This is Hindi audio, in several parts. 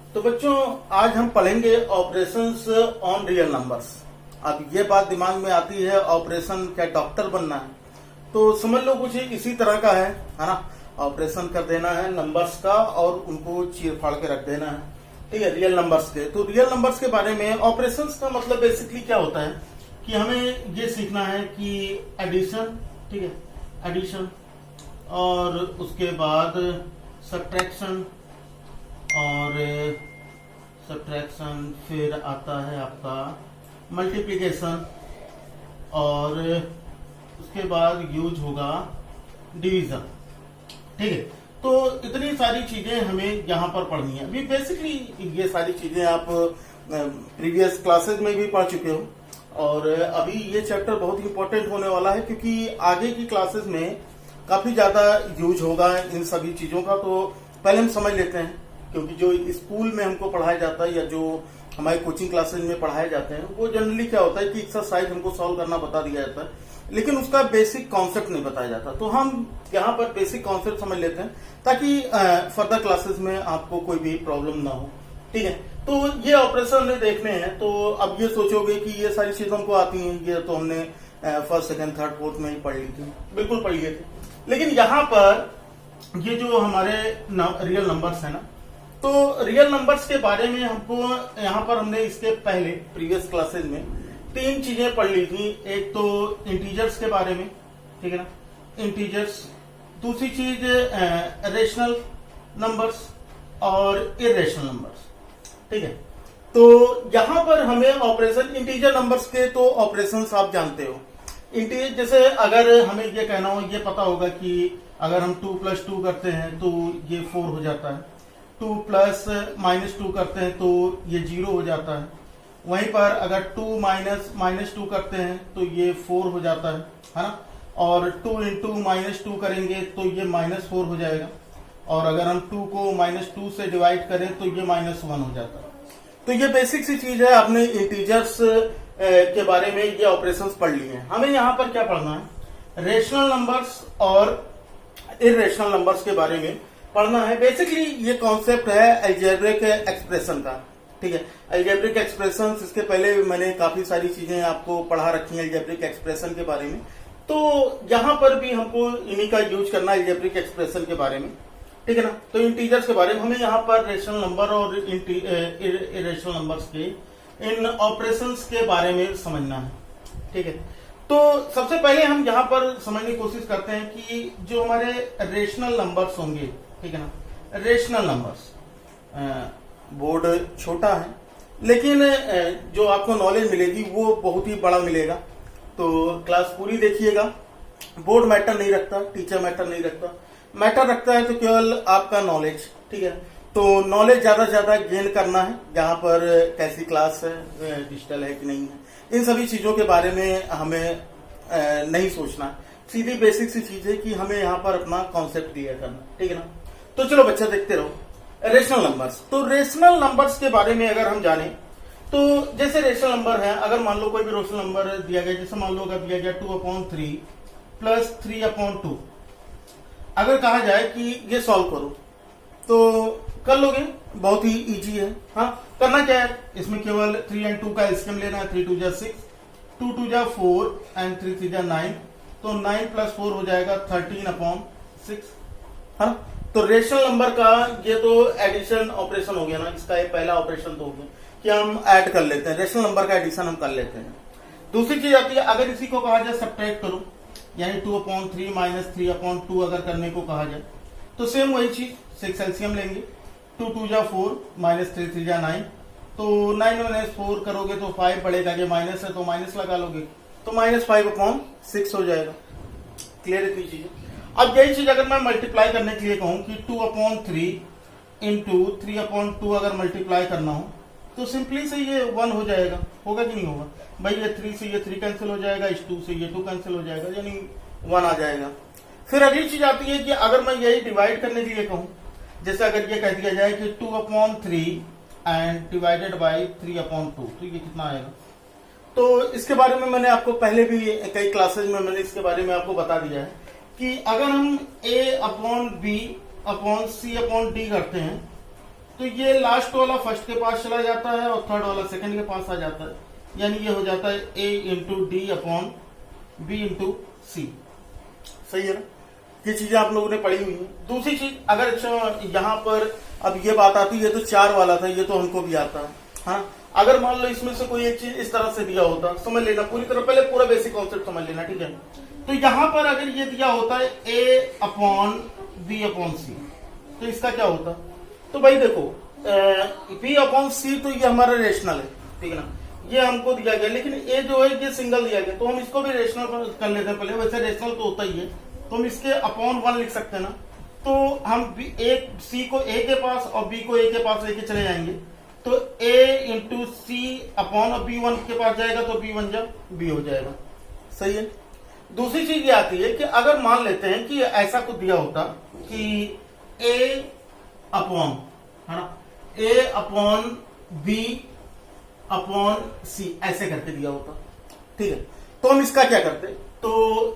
तो बच्चों आज हम पढ़ेंगे ऑपरेशंस ऑन रियल नंबर्स। अब ये बात दिमाग में आती है, ऑपरेशन क्या डॉक्टर बनना है? तो समझ लो कुछ इसी तरह का है ना। ऑपरेशन कर देना है नंबर्स का और उनको चीर फाड़ के रख देना है, ठीक है, रियल नंबर्स के। तो रियल नंबर्स के बारे में ऑपरेशंस का मतलब बेसिकली क्या होता है कि हमें ये सीखना है कि एडिशन, ठीक है, एडिशन, और उसके बाद सब्ट्रैक्शन, और सब्ट्रैक्शन फिर आता है आपका मल्टीप्लिकेशन, और उसके बाद यूज होगा डिवीजन, ठीक है। तो इतनी सारी चीजें हमें यहाँ पर पढ़नी है। अभी बेसिकली ये सारी चीजें आप प्रीवियस क्लासेस में भी पढ़ चुके हो, और अभी ये चैप्टर बहुत इंपॉर्टेंट होने वाला है क्योंकि आगे की क्लासेस में काफी ज्यादा यूज होगा इन सभी चीजों का। तो पहले हम समझ लेते हैं, क्योंकि जो स्कूल में हमको पढ़ाया जाता है या जो हमारे कोचिंग क्लासेज में पढ़ाए जाते हैं वो जनरली क्या होता है कि एक्सरसाइज हमको सॉल्व करना बता दिया जाता है, लेकिन उसका बेसिक कॉन्सेप्ट नहीं बताया जाता। तो हम यहाँ पर बेसिक कॉन्सेप्ट समझ लेते हैं ताकि फर्दर क्लासेस में आपको कोई भी प्रॉब्लम ना हो, ठीक है। तो ये ऑपरेशन हमें देखने हैं। तो अब ये सोचोगे कि ये सारी चीजें हमको आती हैं, ये तो हमने फर्स्ट सेकंड थर्ड फोर्थ में ही पढ़ ली थी, बिल्कुल पढ़ लिए थे। लेकिन यहाँ पर ये जो हमारे रियल नंबर्स है ना, तो रियल नंबर्स के बारे में हमको यहाँ पर हमने इसके पहले प्रीवियस क्लासेज में तीन चीजें पढ़ ली थी। एक तो इंटीजर्स के बारे में, ठीक है ना, इंटीजर्स। दूसरी चीज रेशनल नंबर्स और इरेशनल नंबर्स, ठीक है। तो यहाँ पर हमें ऑपरेशन इंटीजर नंबर्स के तो ऑपरेशंस आप जानते हो। इंटीजर जैसे अगर हमें ये कहना हो, ये पता होगा कि अगर हम 2 + 2 करते हैं तो ये 4 हो जाता है, 2 + -2 करते हैं तो ये 0 हो जाता है। वहीं पर अगर 2 - -2 करते हैं तो ये 4 हो जाता है ना। और 2 × -2 करेंगे तो ये -4 हो जाएगा, और अगर हम 2 को -2 से डिवाइड करें तो ये -1 हो जाता है। तो ये बेसिक सी चीज है, आपने इंटीजर्स के बारे में ये ऑपरेशंस पढ़ लिए हैं। हमें यहाँ पर क्या पढ़ना है, रेशनल नंबर्स और इरेशनल नंबर्स के बारे में पढ़ना है। बेसिकली ये कॉन्सेप्ट है अलजेब्रिक एक्सप्रेशन का, ठीक है। अलजेब्रिक एक्सप्रेशन, इसके पहले मैंने काफी सारी चीजें आपको पढ़ा रखी है अलजेब्रिक एक्सप्रेशन के बारे में। तो यहाँ पर भी हमको इन्हीं का यूज करना है अलजेब्रिक एक्सप्रेशन के बारे में, ठीक है ना। तो इंटीजर्स के बारे में हमें यहाँ पर रेशनल नंबर और इरेशनल नंबर्स के इन ऑपरेशंस के बारे में समझना है, ठीक है। तो सबसे पहले हम यहाँ पर समझने की कोशिश करते हैं कि जो हमारे रेशनल नंबर्स होंगे, ठीक है ना, रेशनल नंबर्स, बोर्ड छोटा है लेकिन जो आपको नॉलेज मिलेगी वो बहुत ही बड़ा मिलेगा। तो क्लास पूरी देखिएगा। बोर्ड मैटर नहीं रखता, टीचर मैटर नहीं रखता, मैटर रखता है तो केवल आपका नॉलेज, ठीक है। तो नॉलेज ज्यादा से ज्यादा गेन करना है। यहाँ पर कैसी क्लास है, डिजिटल है कि नहीं है, इन सभी चीजों के बारे में हमें नहीं सोचना। सीधी बेसिक सी चीज है कि हमें यहाँ पर अपना कॉन्सेप्ट क्लियर करना, ठीक है ना। तो चलो बच्चा देखते रहो। रेशनल नंबर्स, तो रेशनल नंबर्स के बारे में अगर हम जाने तो जैसे रेशनल नंबर है, अगर मान लो कोई भी रेशनल नंबर दिया गया, जैसे मान लो अगर दिया गया 2/3 + 3/2, अगर कहा जाए कि ये सॉल्व करो तो कर लोगे, बहुत ही इजी है। हाँ, करना क्या है, इसमें केवल 3 और 2 का एलसीएम लेना है। 3 × 2 = 6, 2 × 2 = 4 और 3 × 3 = 9, तो 9 + 4 हो जाएगा 13/6। हाँ, तो रेशनल नंबर का ये तो एडिशन ऑपरेशन हो गया ना, इसका ये पहला ऑपरेशन तो हो गया कि हम ऐड कर लेते हैं, रेशनल नंबर का एडिशन हम कर लेते हैं। दूसरी चीज आती है, अगर इसी को कहा जाए सब्ट्रैक्ट करो, यानी 2/3 - 3/2 अगर करने को कहा जाए तो सेम वही चीज, 6 एलसीएम लेंगे। 2 × 2 = 4 - 3 × 3 = 9, तो 9 - 4 करोगे तो 5 पड़ेगा, ये माइनस है तो माइनस लगा लोगे तो -5/6 हो जाएगा। क्लियर इतनी चीजें। अब यही चीज अगर मैं मल्टीप्लाई करने के लिए कहूं कि 2/3 × 3/2 अगर मल्टीप्लाई करना हो तो सिंपली से ये 1 हो जाएगा, होगा कि नहीं होगा भाई। ये 3 से ये 3 कैंसिल हो जाएगा, इस 2 से ये 2 कैंसिल हो जाएगा, यानी 1 आ जाएगा। फिर अगली चीज आती है कि अगर मैं यही डिवाइड करने के लिए कहूं, जैसे अगर ये कह दिया जाए कि 2/3 एंड डिवाइडेड बाई 3/2, तो ये कितना आएगा। तो इसके बारे में मैंने आपको पहले भी कई क्लासेज में मैंने इसके बारे में आपको बता दिया है कि अगर हम A/B/C/D करते हैं तो ये लास्ट वाला फर्स्ट के पास चला जाता है और थर्ड वाला सेकंड के पास आ जाता है, यानी ये हो जाता है a into d upon b into c. सही है ना, ये चीजें आप लोगों ने पढ़ी हुई है। दूसरी चीज, अगर यहाँ पर अब ये बात आती है, तो 4 वाला था, ये तो हमको भी आता है। हाँ, अगर मान लो इसमें से कोई एक चीज इस तरह से दिया होता, समझ लेना पूरी तरह, पहले पूरा बेसिक कॉन्सेप्ट समझ लेना, ठीक है। तो यहां पर अगर ये दिया होता है a अपॉन बी अपॉन सी, तो इसका क्या होता? तो भाई देखो, बी अपॉन सी तो ये हमारा रेशनल है, ठीक है ना, ये हमको दिया गया, लेकिन ए जो है ये सिंगल दिया गया, तो हम इसको भी रेशनल कर लेते हैं पहले। वैसे रेशनल तो होता ही है, तो हम इसके अपॉन 1 लिख सकते हैं ना। तो हम सी को ए के पास और बी को ए के पास लेके चले जाएंगे, तो a into C upon B 1 के पास जाएगा, तो बी 1 जब बी हो जाएगा। सही है। दूसरी चीज ये आती है कि अगर मान लेते हैं कि ऐसा कुछ दिया होता कि a अपॉन, है ना, a अपॉन बी अपॉन सी ऐसे करके दिया होता, ठीक है, तो हम इसका क्या करते? तो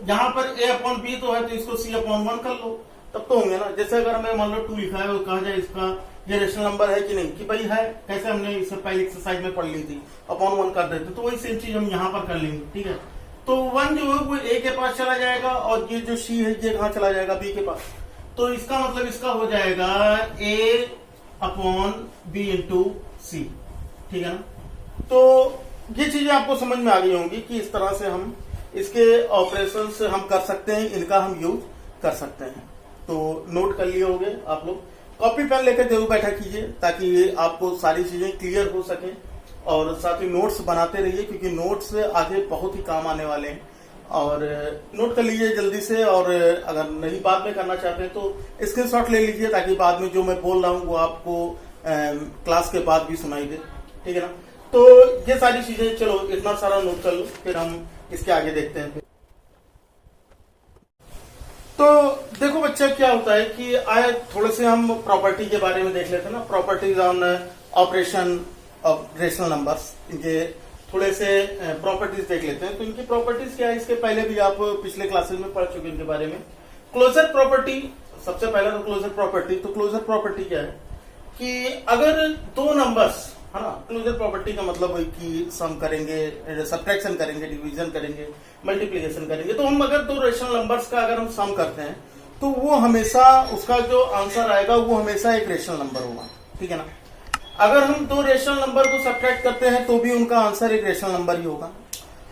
यहां पर a अपॉन बी तो है, तो इसको c अपॉन 1 कर लो, तब तो होंगे ना। जैसे अगर हमें मान लो 2 लिखा है और कहा जाए इसका ये रेशनल नंबर है कि नहीं, कि भाई है, कैसे हमने इससे पहले एक्सरसाइज में पढ़ ली थी, अपॉन 1 कर देते, तो वही सेम चीज हम यहाँ पर कर लेंगे, ठीक है। तो 1 जो है वो a के पास चला जाएगा और ये जो c है ये कहाँ चला जाएगा? b के पास। तो इसका मतलब इसका हो जाएगा a अपॉन बी इंटू सी, ठीक है ना। तो ये चीजें आपको समझ में आ गई होंगी कि इस तरह से हम इसके ऑपरेशंस हम कर सकते हैं, इनका हम यूज कर सकते हैं। तो नोट कर लिए होंगे आप लोग, कॉपी पेन लेकर जरूर बैठा कीजिए ताकि आपको सारी चीजें क्लियर हो सके, और साथ ही नोट्स बनाते रहिए, क्योंकि नोट्स आगे बहुत ही काम आने वाले हैं। और नोट कर लीजिए जल्दी से, और अगर नहीं बाद में करना चाहते हैं तो स्क्रीनशॉट ले लीजिए, ताकि बाद में जो मैं बोल रहा हूँ वो आपको क्लास के बाद भी सुनाई दे, ठीक है ना। तो ये सारी चीजें, चलो इतना सारा नोट कर लो, फिर हम इसके आगे देखते हैं। तो देखो बच्चा, क्या होता है कि आए थोड़े से हम प्रॉपर्टी के बारे में देख लेते हैं ना, properties on operation of rational numbers, इनके थोड़े से प्रॉपर्टीज देख लेते हैं। तो इनकी प्रॉपर्टीज क्या है, इसके पहले भी आप पिछले क्लासेस में पढ़ चुके हैं इनके बारे में। क्लोजर प्रॉपर्टी, सबसे पहला तो क्लोजर प्रॉपर्टी। तो क्लोजर प्रॉपर्टी क्या है कि अगर 2 नंबर्स, है ना, क्लोजर प्रॉपर्टी का मतलब है कि सम करेंगे, सब्ट्रैक्शन करेंगे, डिवीजन करेंगे, मल्टीप्लिकेशन करेंगे, तो हम अगर 2 रेशनल नंबर्स का अगर हम सम करते हैं तो वो हमेशा, उसका जो आंसर आएगा वो हमेशा एक रेशनल नंबर होगा, ठीक है ना। अगर हम 2 रेशनल नंबर को सब्ट्रैक्ट करते हैं तो भी उनका आंसर एक रेशनल नंबर ही होगा।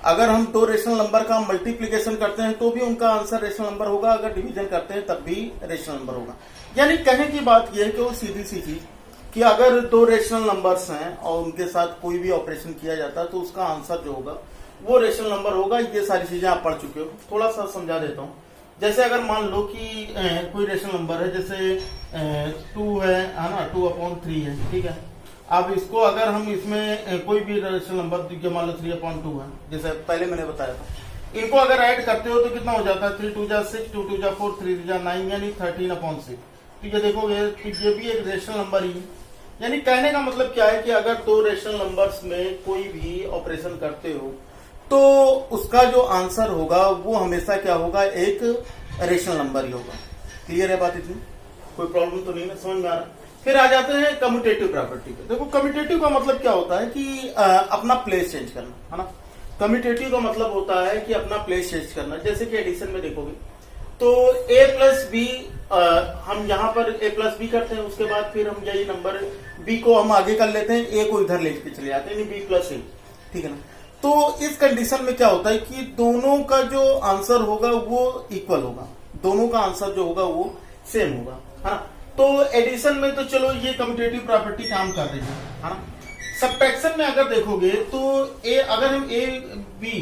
अगर हम 2 रेशनल नंबर का मल्टीप्लिकेशन करते हैं तो भी उनका आंसर रेशनल नंबर होगा। अगर डिवीजन करते हैं तब भी रेशनल नंबर होगा। यानी कहने की बात यह है कि वो सीधी सी चीज कि अगर 2 रेशनल नंबर्स हैं और उनके साथ कोई भी ऑपरेशन किया जाता है तो उसका आंसर जो होगा वो रेशनल नंबर होगा। ये सारी चीजें आप पढ़ चुके हो, थोड़ा सा समझा देता हूँ। जैसे अगर मान लो कि कोई रेशनल नंबर है, जैसे 2 है ना, 2/3 है, ठीक है। अब इसको अगर हम इसमें कोई भी रेशनल नंबर मान लो 3/2 है, जैसे पहले मैंने बताया था, इनको अगर ऐड करते हो तो कितना हो जाता है? 3 2 जा 6, 2 2 जा 4, 3 जा 9, यानी 13/6। तो ये देखोगे तो ये भी एक रेशनल नंबर ही है। यानी कहने का मतलब क्या है कि अगर 2 रेशनल नंबर्स में कोई भी ऑपरेशन करते हो तो उसका जो आंसर होगा वो हमेशा क्या होगा? एक रेशनल नंबर ही होगा। क्लियर है बात? इतनी कोई प्रॉब्लम तो नहीं है, समझ में आ रहा है? फिर आ जाते हैं कम्यूटेटिव प्रॉपर्टी पे। देखो कम्यूटेटिव का मतलब क्या होता है कि अपना प्लेस चेंज करना, है ना। कम्यूटेटिव का मतलब होता है कि अपना प्लेस चेंज करना। जैसे कि एडिशन में देखोगे तो a प्लस बी, हम यहाँ पर a प्लस बी करते हैं, उसके बाद फिर हम यही नंबर b को हम आगे कर लेते हैं, a को इधर लेके चले जाते हैं, b प्लस a, ठीक है ना। तो इस कंडीशन में क्या होता है कि दोनों का जो आंसर होगा वो इक्वल होगा, दोनों का आंसर जो होगा वो सेम होगा, है ना। तो एडिशन में तो चलो ये कम्यूटेटिव प्रॉपर्टी काम कर रही है ना। सब्ट्रैक्शन में अगर देखोगे तो अगर हम ए बी,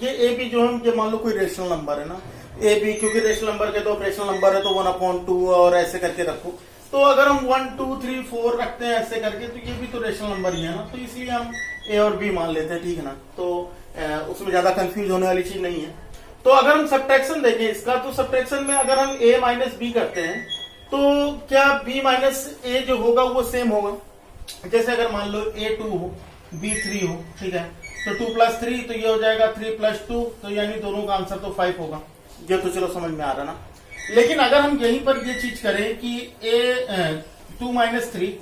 ये ए बी जो हम, ये मान लो कोई रेशनल नंबर है ना, ए बी, क्योंकि रेशनल नंबर के तो ऑपरेशनल नंबर है तो 1/2 और ऐसे करके रखो। तो अगर हम 1 2 3 4 रखते हैं ऐसे करके, तो ये भी तो रेशनल नंबर ही है ना, तो इसलिए हम ए और बी मान लेते हैं, ठीक है ना। तो उसमें ज्यादा कंफ्यूज होने वाली चीज नहीं है। तो अगर हम सब्ट्रैक्शन देखें इसका, तो सब्ट्रैक्शन में अगर हम a माइनस बी करते हैं तो क्या b माइनस ए जो होगा वो सेम होगा। जैसे अगर मान लो a 2 हो, b 3 हो, ठीक है, तो 2 + 3 तो ये हो जाएगा 3 + 2, तो यानी दोनों का आंसर तो 5 होगा। ये तो चलो समझ में आ रहा ना। लेकिन अगर हम यहीं पर ये चीज करें कि a 2 - 3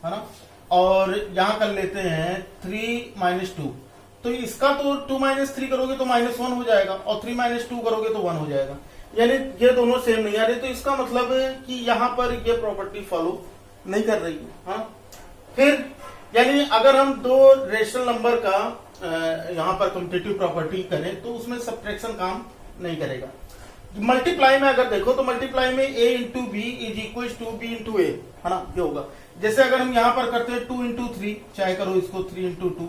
है ना, और यहां कर लेते हैं 3 - 2, तो इसका तो 2 - 3 करोगे तो -1 हो जाएगा, और 3 - 2 करोगे तो 1 हो जाएगा, यानी ये दोनों सेम नहीं आ रहे, तो इसका मतलब है कि यहां पर ये प्रॉपर्टी फॉलो नहीं कर रही है। हाँ, फिर यानी अगर हम दो रेशनल नंबर का यहां पर कम्पिटिटिव प्रॉपर्टी करें तो उसमें सब्ट्रैक्शन काम नहीं करेगा। मल्टीप्लाई में अगर देखो तो मल्टीप्लाई में a into b is equal to b into a, है ना, ये होगा। जैसे अगर हम यहां पर करते हैं 2 इंटू 3, चाहे करो इसको 3 इंटू 2,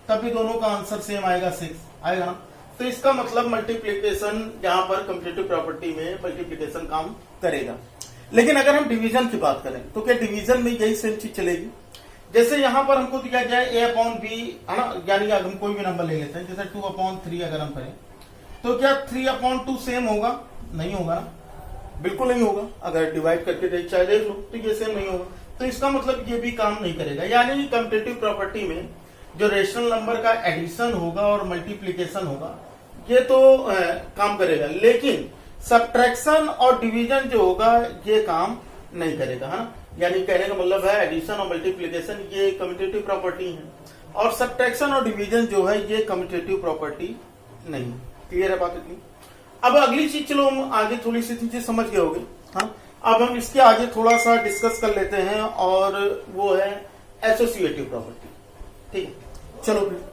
तब भी दोनों का आंसर सेम आएगा, 6 आएगा ना। तो इसका मतलब मल्टीप्लीकेशन यहाँ पर कम्पिटिटिव प्रॉपर्टी में मल्टीप्लीकेशन काम करेगा। लेकिन अगर हम डिवीजन की बात करें तो क्या डिवीजन में यही सेम चीज चलेगी? जैसे यहां पर हमको दिया जाए a/b, है ना, यानी अगर हम कोई भी नंबर ले लेते हैं, जैसे 2/3 अगर हम करें तो क्या 3/2 सेम होगा? नहीं होगा ना, बिल्कुल नहीं होगा। अगर डिवाइड करके चाहे देख लो तो ये सेम नहीं होगा, तो इसका मतलब ये भी काम नहीं करेगा। यानी कम्पिटिटिव प्रॉपर्टी में जो रेशनल नंबर का एडिशन होगा और मल्टीप्लीकेशन होगा ये तो काम करेगा, लेकिन सब्ट्रैक्शन और डिवीजन जो होगा ये काम नहीं करेगा, है ना। यानी कहने का मतलब है एडिशन और मल्टीप्लीकेशन ये कम्यूटेटिव प्रॉपर्टी है, और सब्ट्रैक्शन और डिवीजन जो है ये कम्यूटेटिव प्रॉपर्टी नहीं। क्लियर है बात इतनी? अब अगली चीज, चलो हम आगे थोड़ी सी चीजें समझ गए होंगे। हाँ, अब हम इसके आगे थोड़ा सा डिस्कस कर लेते हैं, और वो है एसोसिएटिव प्रॉपर्टी। ठीक है, चलो फिर।